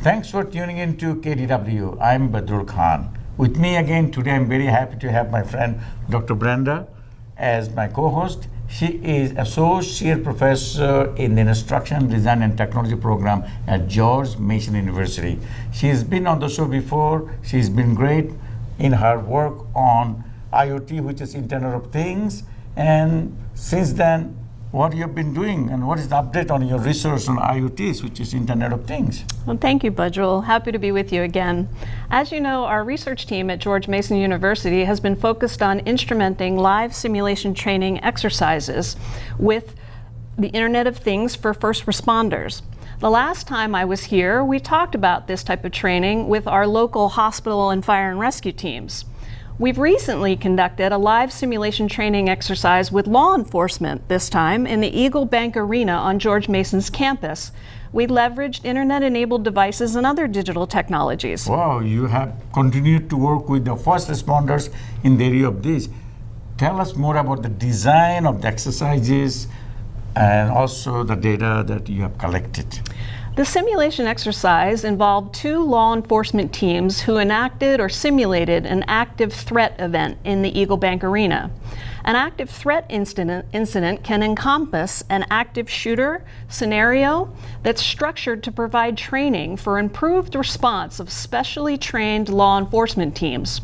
Thanks for tuning in to KDW. I'm Badrul Khan. With me again today, I'm very happy to have my friend Dr. Brenda as my co-host. She is Associate Professor in the Instruction, Design and Technology program at George Mason University. She's been on the show before. She's been great in her work on IoT, which is Internet of Things. And since then, what you've been doing and what is the update on your research on IoTs, which is Internet of Things? Well, thank you, Badrul. Happy to be with you again. As you know, our research team at George Mason University has been focused on instrumenting live simulation training exercises with the Internet of Things for first responders. The last time I was here, we talked about this type of training with our local hospital and fire and rescue teams. We've recently conducted a live simulation training exercise with law enforcement, this time in the Eagle Bank Arena on George Mason's campus. We leveraged internet-enabled devices and other digital technologies. Wow, you have continued to work with the first responders in the area of this. Tell us more about the design of the exercises and also the data that you have collected. The simulation exercise involved two law enforcement teams who enacted or simulated an active threat event in the Eagle Bank Arena. An active threat incident can encompass an active shooter scenario that's structured to provide training for improved response of specially trained law enforcement teams.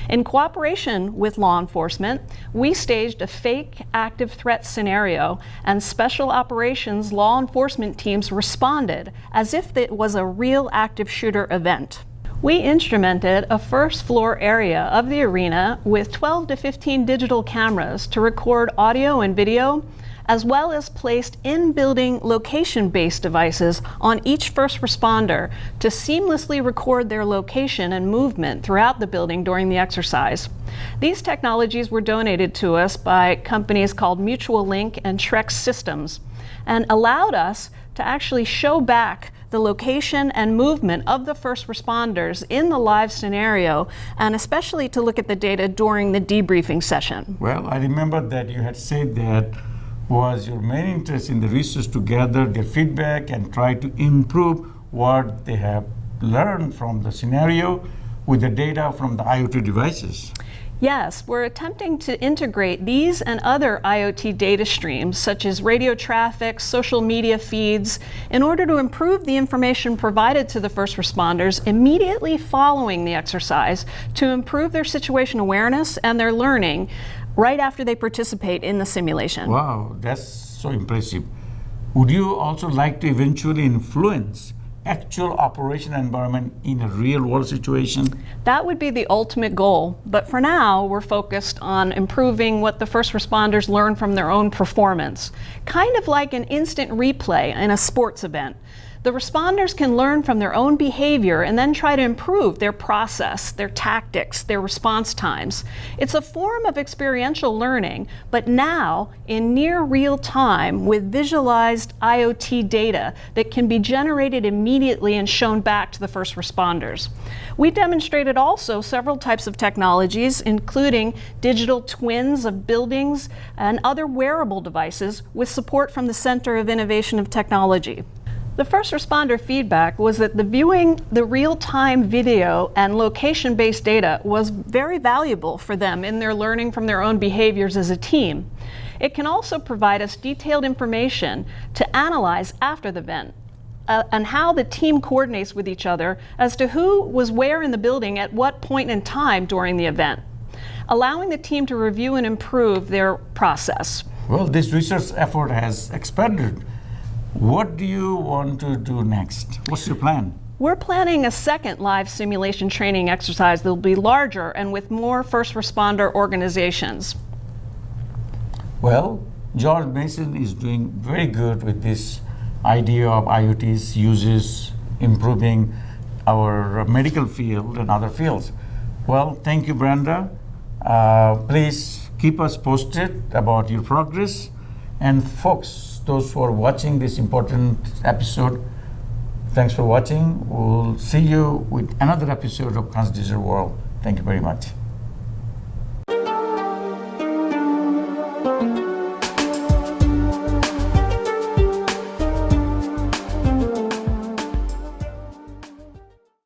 In cooperation with law enforcement, we staged a fake active threat scenario, and special operations law enforcement teams responded as if it was a real active shooter event. We instrumented a first floor area of the arena with 12 to 15 digital cameras to record audio and video, as well as placed in-building location-based devices on each first responder to seamlessly record their location and movement throughout the building during the exercise. These technologies were donated to us by companies called Mutual Link and Trex Systems, and allowed us to actually show back the location and movement of the first responders in the live scenario, and especially to look at the data during the debriefing session. Well, I remember that you had said that was your main interest in the research to gather their feedback and try to improve what they have learned from the scenario with the data from the IoT devices. Yes, we're attempting to integrate these and other IoT data streams, such as radio traffic, social media feeds, in order to improve the information provided to the first responders immediately following the exercise to improve their situation awareness and their learning right after they participate in the simulation. Wow, that's so impressive. Would you also like to eventually influence actual operation environment in a real world situation? That would be the ultimate goal, but for now we're focused on improving what the first responders learn from their own performance, kind of like an instant replay in a sports event. The responders can learn from their own behavior and then try to improve their process, their tactics, their response times. It's a form of experiential learning, but now in near real time with visualized IoT data that can be generated immediately and shown back to the first responders. We demonstrated also several types of technologies, including digital twins of buildings and other wearable devices with support from the Center of Innovation of Technology. The first responder feedback was that the viewing the real-time video and location-based data was very valuable for them in their learning from their own behaviors as a team. It can also provide us detailed information to analyze after the event and how the team coordinates with each other as to who was where in the building at what point in time during the event, allowing the team to review and improve their process. Well, this research effort has expanded. What do you want to do next? What's your plan? We're planning a second live simulation training exercise that will be larger and with more first responder organizations. Well, George Mason is doing very good with this idea of IoT's uses, improving our medical field and other fields. Well, thank you, Brenda. Please keep us posted about your progress. And folks, those who are watching this important episode, thanks for watching. We'll see you with another episode of Khan's Digital World. Thank you very much.